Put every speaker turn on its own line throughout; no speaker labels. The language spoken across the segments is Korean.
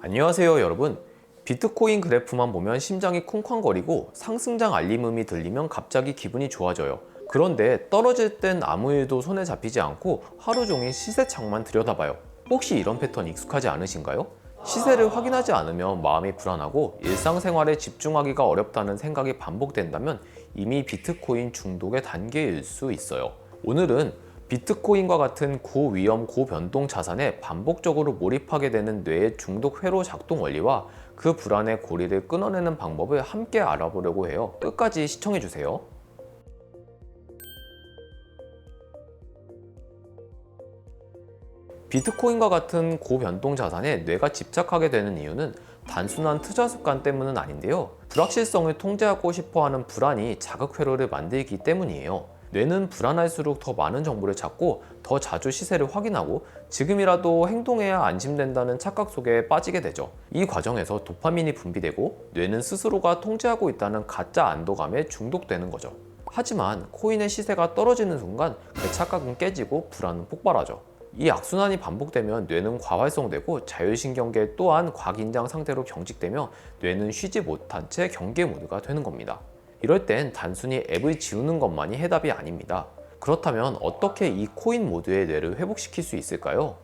안녕하세요 여러분. 비트코인 그래프만 보면 심장이 쿵쾅거리고 상승장 알림음이 들리면 갑자기 기분이 좋아져요. 그런데 떨어질 땐 아무 일도 손에 잡히지 않고 하루 종일 시세창만 들여다봐요. 혹시 이런 패턴 익숙하지 않으신가요? 시세를 확인하지 않으면 마음이 불안하고 일상생활에 집중하기가 어렵다는 생각이 반복된다면 이미 비트코인 중독의 단계일 수 있어요. 오늘은 비트코인과 같은 고위험 고변동 자산에 반복적으로 몰입하게 되는 뇌의 중독 회로 작동 원리와 그 불안의 고리를 끊어내는 방법을 함께 알아보려고 해요. 끝까지 시청해주세요. 비트코인과 같은 고변동 자산에 뇌가 집착하게 되는 이유는 단순한 투자 습관 때문은 아닌데요. 불확실성을 통제하고 싶어하는 불안이 자극 회로를 만들기 때문이에요. 뇌는 불안할수록 더 많은 정보를 찾고 더 자주 시세를 확인하고 지금이라도 행동해야 안심된다는 착각 속에 빠지게 되죠. 이 과정에서 도파민이 분비되고 뇌는 스스로가 통제하고 있다는 가짜 안도감에 중독되는 거죠. 하지만 코인의 시세가 떨어지는 순간 그 착각은 깨지고 불안은 폭발하죠. 이 악순환이 반복되면 뇌는 과활성되고 자율신경계 또한 과긴장 상태로 경직되며 뇌는 쉬지 못한 채 경계 모드가 되는 겁니다. 이럴 땐 단순히 앱을 지우는 것만이 해답이 아닙니다. 그렇다면 어떻게 이 코인 모드의 뇌를 회복시킬 수 있을까요?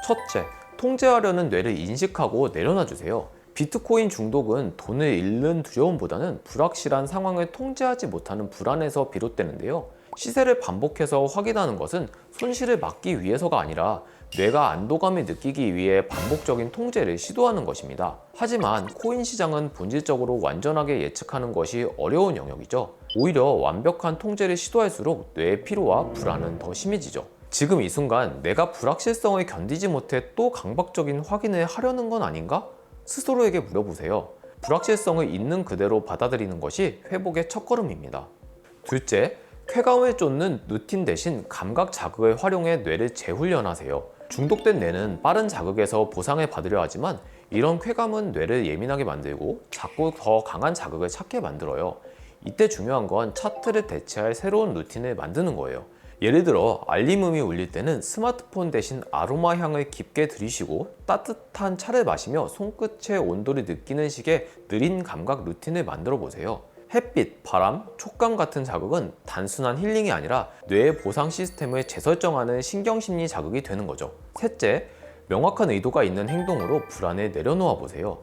첫째, 통제하려는 뇌를 인식하고 내려놔 주세요. 비트코인 중독은 돈을 잃는 두려움보다는 불확실한 상황을 통제하지 못하는 불안에서 비롯되는데요. 시세를 반복해서 확인하는 것은 손실을 막기 위해서가 아니라 뇌가 안도감을 느끼기 위해 반복적인 통제를 시도하는 것입니다. 하지만 코인 시장은 본질적으로 완전하게 예측하는 것이 어려운 영역이죠. 오히려 완벽한 통제를 시도할수록 뇌의 피로와 불안은 더 심해지죠. 지금 이 순간 내가 불확실성을 견디지 못해 또 강박적인 확인을 하려는 건 아닌가? 스스로에게 물어보세요. 불확실성을 있는 그대로 받아들이는 것이 회복의 첫걸음입니다. 둘째, 쾌감을 쫓는 루틴 대신 감각 자극을 활용해 뇌를 재훈련하세요. 중독된 뇌는 빠른 자극에서 보상을 받으려 하지만 이런 쾌감은 뇌를 예민하게 만들고 자꾸 더 강한 자극을 찾게 만들어요. 이때 중요한 건 차트를 대체할 새로운 루틴을 만드는 거예요. 예를 들어 알림음이 울릴 때는 스마트폰 대신 아로마 향을 깊게 들이쉬고 따뜻한 차를 마시며 손끝의 온도를 느끼는 식의 느린 감각 루틴을 만들어 보세요. 햇빛, 바람, 촉감 같은 자극은 단순한 힐링이 아니라 뇌의 보상 시스템을 재설정하는 신경심리 자극이 되는 거죠. 셋째, 명확한 의도가 있는 행동으로 불안을 내려놓아 보세요.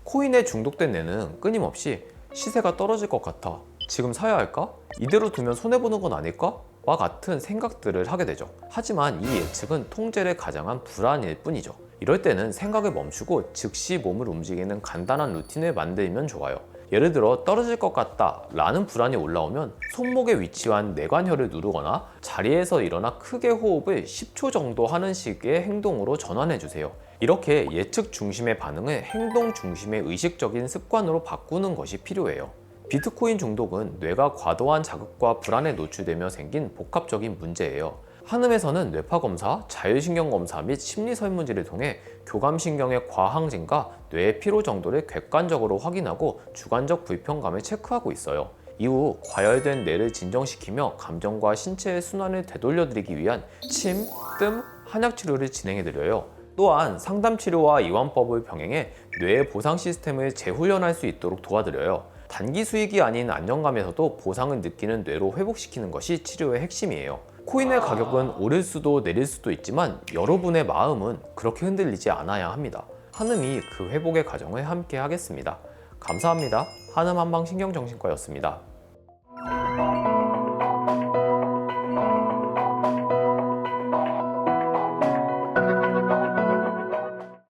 코인에 중독된 뇌는 끊임없이 시세가 떨어질 것 같아, 지금 사야 할까? 이대로 두면 손해보는 건 아닐까? 와 같은 생각들을 하게 되죠. 하지만 이 예측은 통제를 가장한 불안일 뿐이죠. 이럴 때는 생각을 멈추고 즉시 몸을 움직이는 간단한 루틴을 만들면 좋아요. 예를 들어 떨어질 것 같다 라는 불안이 올라오면 손목에 위치한 뇌관혈을 누르거나 자리에서 일어나 크게 호흡을 10초 정도 하는 식의 행동으로 전환해 주세요. 이렇게 예측 중심의 반응을 행동 중심의 의식적인 습관으로 바꾸는 것이 필요해요. 비트코인 중독은 뇌가 과도한 자극과 불안에 노출되며 생긴 복합적인 문제예요. 한음에서는 뇌파검사, 자율신경검사 및 심리설문지를 통해 교감신경의 과항진과 뇌의 피로 정도를 객관적으로 확인하고 주관적 불편감을 체크하고 있어요. 이후 과열된 뇌를 진정시키며 감정과 신체의 순환을 되돌려드리기 위한 침, 뜸, 한약치료를 진행해드려요. 또한 상담치료와 이완법을 병행해 뇌의 보상 시스템을 재훈련할 수 있도록 도와드려요. 단기 수익이 아닌 안정감에서도 보상을 느끼는 뇌로 회복시키는 것이 치료의 핵심이에요. 코인의 가격은 오를 수도 내릴 수도 있지만 여러분의 마음은 그렇게 흔들리지 않아야 합니다. 한음이 그 회복의 과정을 함께 하겠습니다. 감사합니다. 한음 한방 신경정신과였습니다.